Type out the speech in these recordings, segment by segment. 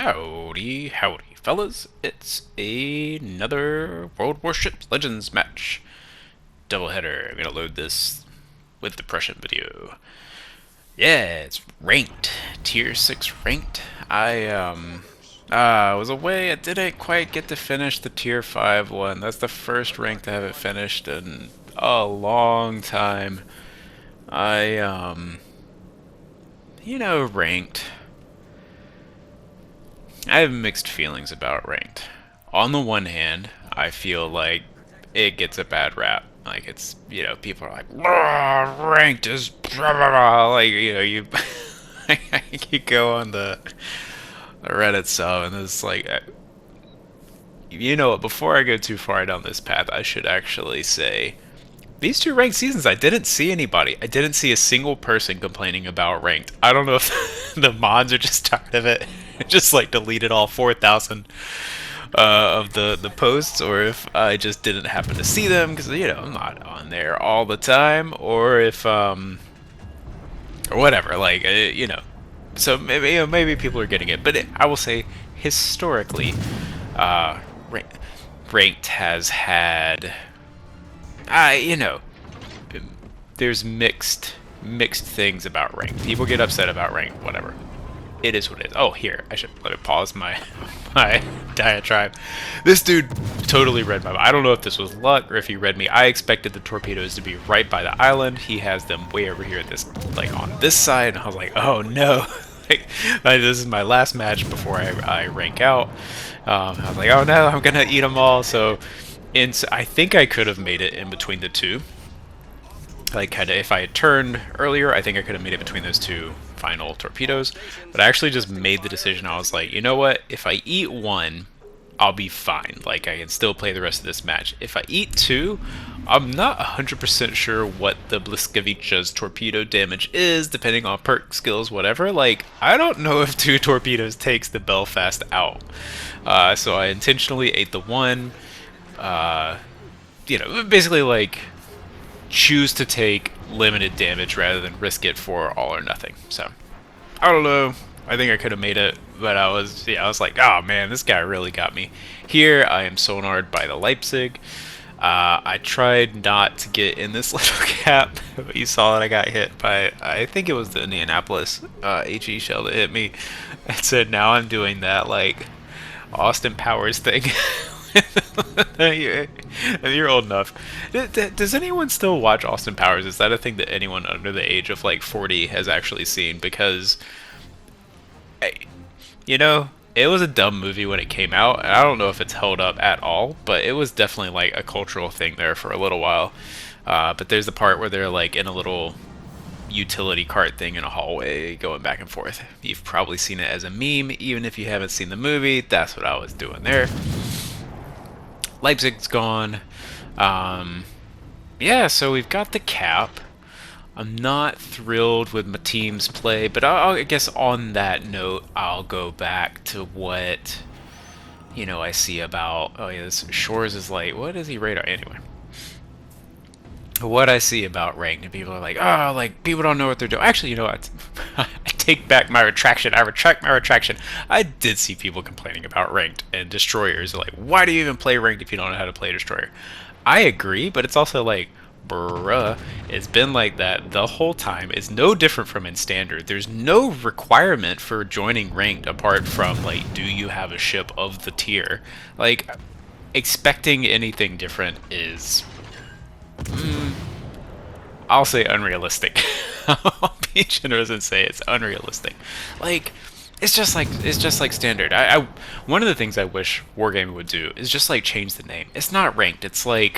Howdy, howdy, fellas. It's another World Warships Legends match. Doubleheader. I'm gonna load this with the Prussian video. Yeah, it's ranked. Tier 6 ranked. I was away. I didn't quite get to finish the Tier 5 one. That's the first ranked I haven't finished in a long time. Ranked. I have mixed feelings about ranked. On the one hand, I feel like it gets a bad rap. Like people are like, ranked is blah, blah, blah. Like you you go on the Reddit sub and it's like, before I go too far down this path, I should actually say these two ranked seasons, I didn't see anybody. I didn't see a single person complaining about ranked. I don't know if the mods are just tired of it, just like deleted all 4,000 of the posts, or if I just didn't happen to see them because I'm not on there all the time, or if or whatever. So maybe people are getting it, but I will say historically, uh, ranked has had there's mixed things about rank. People get upset about rank, whatever. It is what it is. Oh, here, I should let it pause my my diatribe. This dude totally read my. I don't know if this was luck or if he read me. I expected the torpedoes to be right by the island. He has them way over here, on this side. And I was like, oh no, this is my last match before I rank out. I was like, oh no, I'm gonna eat them all. So, I think I could have made it in between the two. If I had turned earlier, I think I could have made it between those two final torpedoes. But I actually just made the decision. I was like, you know what? If I eat one, I'll be fine. I can still play the rest of this match. If I eat two, I'm not 100% sure what the Bliskovica's torpedo damage is, depending on perk skills, whatever. I don't know if two torpedoes takes the Belfast out. So I intentionally ate the one. Basically choose to take limited damage rather than risk it for all or nothing. So I don't know. I think I could have made it, but I was like, oh man, this guy really got me. Here I am sonared by the Leipzig. I tried not to get in this little gap, but you saw that I got hit by, I think it was the Indianapolis HE shell that hit me. And so now I'm doing that Austin Powers thing. You're old enough. Does anyone still watch Austin Powers? Is that a thing that anyone under the age of 40 has actually seen? Because, it was a dumb movie when it came out, and I don't know if it's held up at all, but it was definitely a cultural thing there for a little while. But there's the part where they're in a little utility cart thing in a hallway going back and forth. You've probably seen it as a meme, even if you haven't seen the movie. That's what I was doing there. Leipzig's gone. Yeah, so we've got the cap. I'm not thrilled with my team's play, but I guess on that note, I'll go back to what, I see about, oh yeah, this Shores is what is he radar? Anyway. What I see about ranked, and people are like, oh, people don't know what they're doing. Actually, I take back my retraction. I retract my retraction. I did see people complaining about ranked and destroyers. Why do you even play ranked if you don't know how to play destroyer? I agree, but it's also bruh, it's been like that the whole time. It's no different from in standard. There's no requirement for joining ranked apart from do you have a ship of the tier? Expecting anything different is I'll say unrealistic. I'll be generous and say it's unrealistic. It's just like standard. One of the things I wish Wargaming would do is just change the name. It's not ranked. It's the,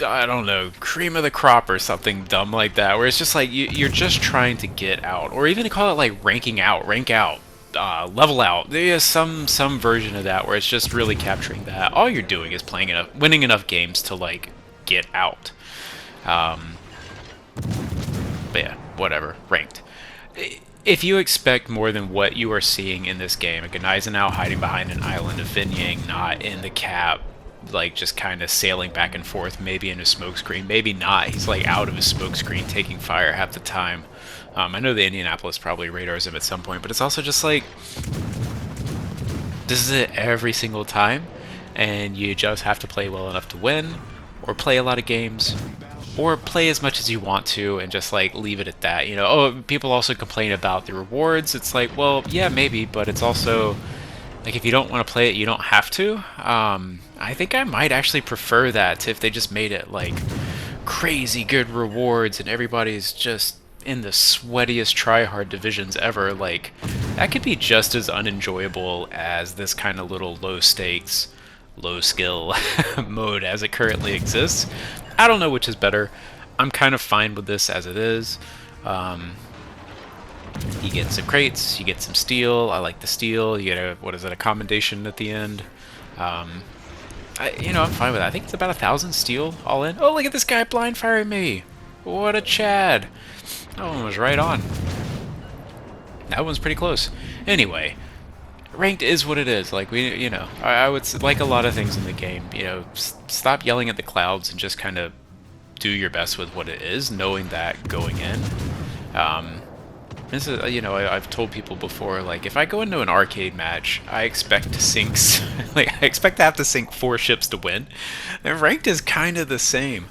I don't know, cream of the crop or something dumb like that, where it's just you're just trying to get out, or even call it ranking out, rank out. Level out. There's some version of that where it's just really capturing that. All you're doing is winning enough games to get out. But yeah, whatever. Ranked. If you expect more than what you are seeing in this game, a Gneisenau hiding behind an island, a Vinyang not in the cap, like just kind of sailing back and forth, maybe in a smoke screen, maybe not. He's like out of his smoke screen, taking fire half the time. I know the Indianapolis probably radars him at some point, but it's also just like this is it every single time, and you just have to play well enough to win, or play a lot of games, or play as much as you want to and just like leave it at that. You know, oh, people also complain about the rewards. It's like, well, yeah, maybe, but it's also like if you don't want to play it, you don't have to. I think I might actually prefer that if they just made it like crazy good rewards and everybody's just in the sweatiest try-hard divisions ever. Like that could be just as unenjoyable as this kind of little low stakes, low skill mode as it currently exists. I don't know which is better. I'm kind of fine with this as it is. You get some crates, you get some steel. I like the steel. You get a, what is it, a commendation at the end. I'm fine with that. I think it's about 1,000 steel all in. Oh, look at this guy blind firing me. What a Chad. That one was right on. That one's pretty close. Anyway, ranked is what it is. Like I would like a lot of things in the game. Stop yelling at the clouds and just kind of do your best with what it is, knowing that going in. This is, I've told people before, like, if I go into an arcade match, I expect to sink, I expect to have to sink 4 ships to win. And ranked is kind of the same.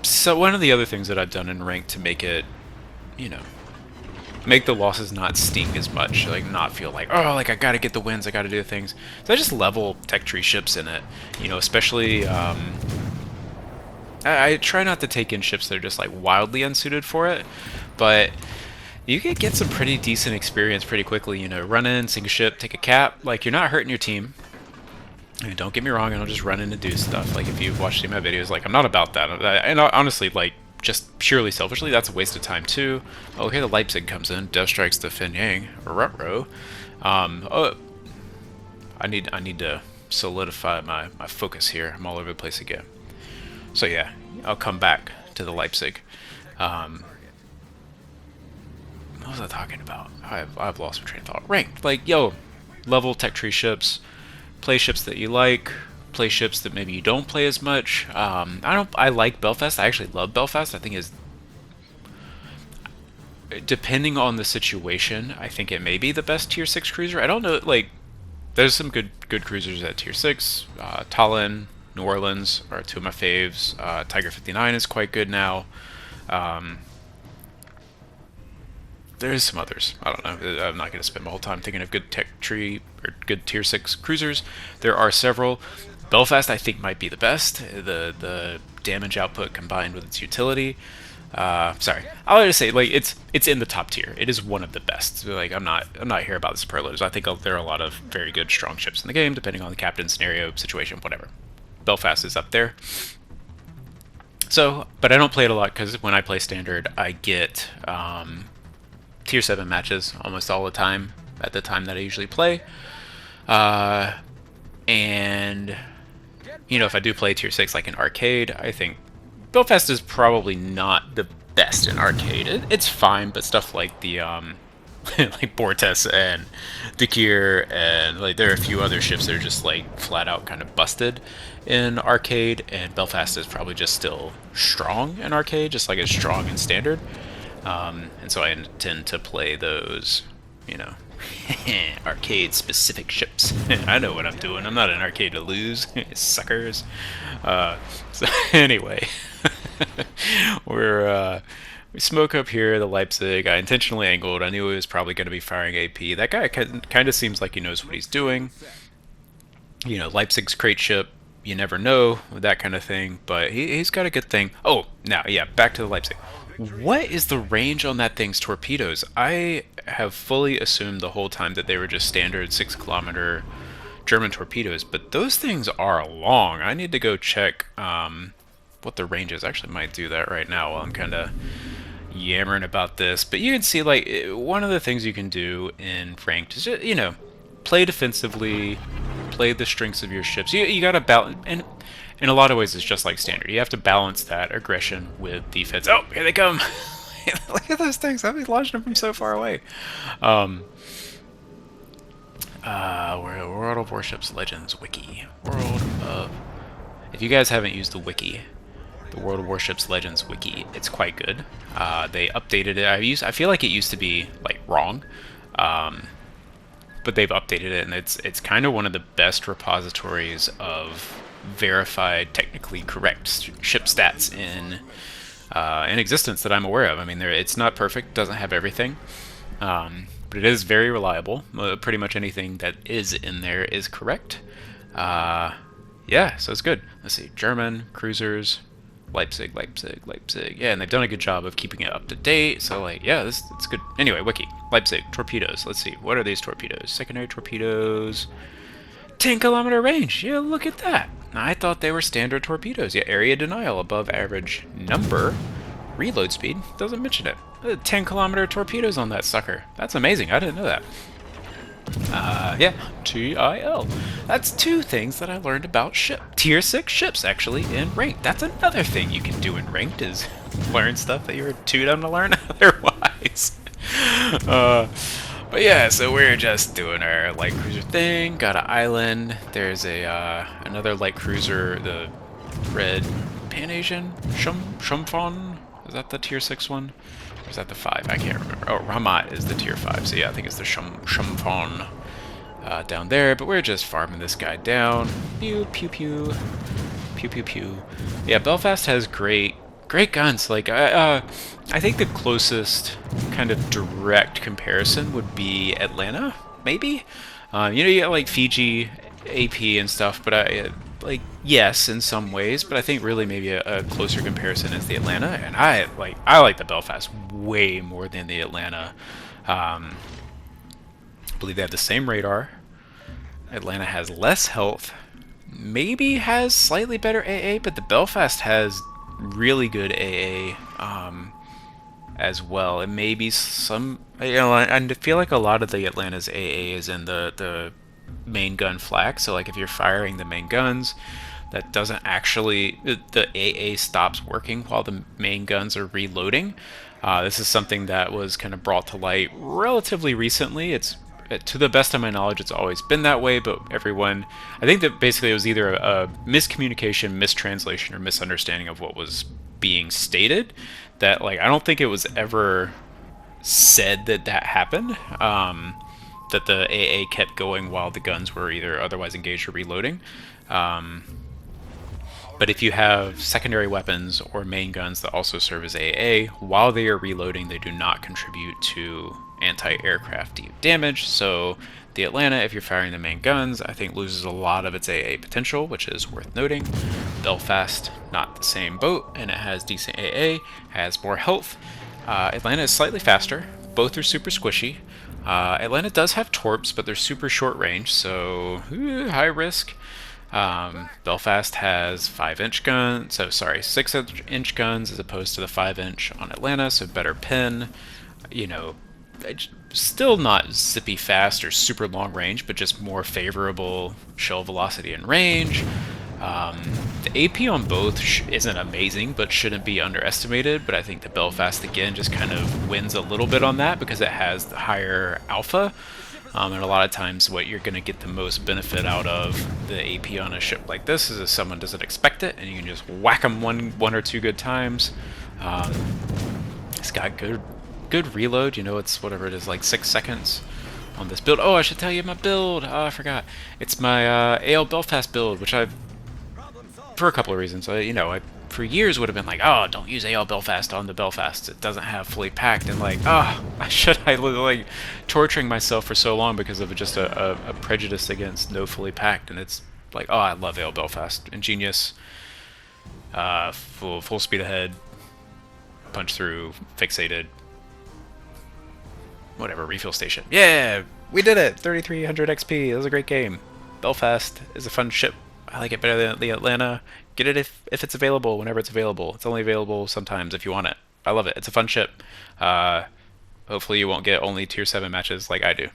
So one of the other things that I've done in ranked to make it, make the losses not sting as much, like not feel like, oh, like I gotta get the wins, I gotta do the things. So I just level tech tree ships in it, especially, I try not to take in ships that are just like wildly unsuited for it, but you can get some pretty decent experience pretty quickly. Run in, sink a ship, take a cap. Like, you're not hurting your team. I mean, don't get me wrong, I don't just run in and do stuff. Like, if you've watched any of my videos, like, I'm not about that. And honestly, like, just purely selfishly, that's a waste of time too. Oh, here the Leipzig comes in, Death strikes the Fin Yang, Rutro. I need to solidify my focus here. I'm all over the place again. So yeah, I'll come back to the Leipzig. What was I talking about? I've lost my train of thought. Ranked, like, yo, level tech tree ships, play ships that you like, play ships that maybe you don't play as much. I like Belfast. I actually love Belfast. I think is, depending on the situation, I think it may be the best tier 6 cruiser. I don't know, like, there's some good cruisers at tier 6. Tallinn, New Orleans are 2 of my faves. Tiger 59 is quite good now. There's some others. I don't know. I'm not going to spend my whole time thinking of good tech tree or good tier 6 cruisers. There are several. Belfast, I think, might be the best. The damage output combined with its utility. Sorry, I'll just say, like, it's in the top tier. It is one of the best. Like, I'm not here about the superlatives. I think there are a lot of very good, strong ships in the game, depending on the captain, scenario, situation, whatever. Belfast is up there. So, but I don't play it a lot because when I play standard, I get tier 7 matches almost all the time at the time that I usually play. And if I do play tier 6 like in arcade, I think Belfast is probably not the best in arcade. It's fine, but stuff like the like Bortes and Dakir and like there are a few other ships that are just like flat out kind of busted in arcade, and Belfast is probably just still strong in arcade, just like it's strong in standard. And so I tend to play those, arcade specific ships. I know what I'm doing. I'm not in arcade to lose, suckers. So anyway, we smoke up here, the Leipzig. I intentionally angled. I knew he was probably going to be firing AP. That guy kind of seems like he knows what he's doing. Leipzig's crate ship, you never know, that kind of thing. But he's got a good thing. Oh, now, yeah, back to the Leipzig. What is the range on that thing's torpedoes? I have fully assumed the whole time that they were just standard 6-kilometer German torpedoes, but those things are long. I need to go check what the range is. I actually might do that right now while I'm kind of yammering about this. But you can see, like, one of the things you can do in ranked is just, play defensively, play the strengths of your ships. You got to balance, and in a lot of ways it's just like standard. You have to balance that aggression with defense. Oh, here they come. Look at those things. I've been launching them from so far away. World of Warships Legends Wiki. World of... If you guys haven't used the wiki, the World of Warships Legends Wiki, it's quite good. They updated it. I feel like it used to be, like, wrong. But they've updated it, and it's kind of one of the best repositories of verified, technically correct ship stats in existence that I'm aware of. I mean, it's not perfect, doesn't have everything, but it is very reliable. Pretty much anything that is in there is correct. Yeah, so it's good. Let's see, German cruisers, Leipzig, Leipzig, Leipzig. Yeah, and they've done a good job of keeping it up to date. So, like, yeah, it's good. Anyway, wiki, Leipzig, torpedoes. Let's see, what are these torpedoes? Secondary torpedoes, 10-kilometer range. Yeah, look at that. I thought they were standard torpedoes. Yeah, area denial above average number. Reload speed doesn't mention it. 10-kilometer torpedoes on that sucker. That's amazing. I didn't know that. Yeah, TIL. That's two things that I learned about Tier 6 ships, actually, in Ranked. That's another thing you can do in Ranked, is learn stuff that you were too dumb to learn otherwise. But yeah, so we're just doing our light cruiser thing. Got an island. There's another light cruiser, the red Pan-Asian? Shumfon? Is that the Tier 6 one? Or is that the 5? I can't remember. Oh, Ramat is the Tier 5, so yeah, I think it's the Shumfon down there. But we're just farming this guy down. Pew, pew, pew. Pew, pew, pew. Yeah, Belfast has great guns. Like, I think the closest kind of direct comparison would be Atlanta, maybe? You know, you got, like, Fiji, AP, and stuff, but like, yes, in some ways, but I think really maybe a closer comparison is the Atlanta, and I like the Belfast way more than the Atlanta. I believe they have the same radar. Atlanta has less health, maybe has slightly better AA, but the Belfast has really good AA as well. And maybe some, you know, I feel like a lot of the Atlanta's AA is in the main gun flak. So like if you're firing the main guns, that doesn't actually, the AA stops working while the main guns are reloading. This is something that was kind of brought to light relatively recently. It's, to the best of my knowledge, it's always been that way, but everyone, I think that basically it was either a miscommunication, mistranslation, or misunderstanding of what was being stated. That, like, I don't think it was ever said that happened, that the AA kept going while the guns were either otherwise engaged or reloading. But if you have secondary weapons or main guns that also serve as AA, while they are reloading, they do not contribute to anti-aircraft damage. So the Atlanta, if you're firing the main guns, I think loses a lot of its AA potential, which is worth noting. Belfast, not the same boat, and it has decent AA, has more health. Atlanta is slightly faster. Both are super squishy. Atlanta does have torps, but they're super short range, so high risk. Belfast has 5-inch guns, so sorry, 6-inch guns as opposed to the 5-inch on Atlanta, so better pin. You know, still not zippy fast or super long range, but just more favorable shell velocity and range. The AP on both isn't amazing, but shouldn't be underestimated. But I think the Belfast, again, just kind of wins a little bit on that because it has the higher alpha. And a lot of times what you're going to get the most benefit out of the AP on a ship like this is if someone doesn't expect it, and you can just whack them one or two good times. It's got good reload. You know, it's whatever it is, like 6 seconds on this build. Oh, I should tell you my build. Oh, I forgot. It's my AL Belfast build, which I've, for a couple of reasons. You know, I for years would have been like, oh, don't use AL Belfast on the Belfast. It doesn't have fully packed. And like, oh, I like torturing myself for so long because of just a prejudice against no fully packed. And it's like, oh, I love AL Belfast. Ingenious, full speed ahead, punch through, fixated, whatever, refill station. Yeah, we did it! 3300 XP. It was a great game. Belfast is a fun ship. I like it better than the Atlanta. Get it if it's available, whenever it's available. It's only available sometimes if you want it. I love it. It's a fun ship. Hopefully you won't get only Tier 7 matches like I do.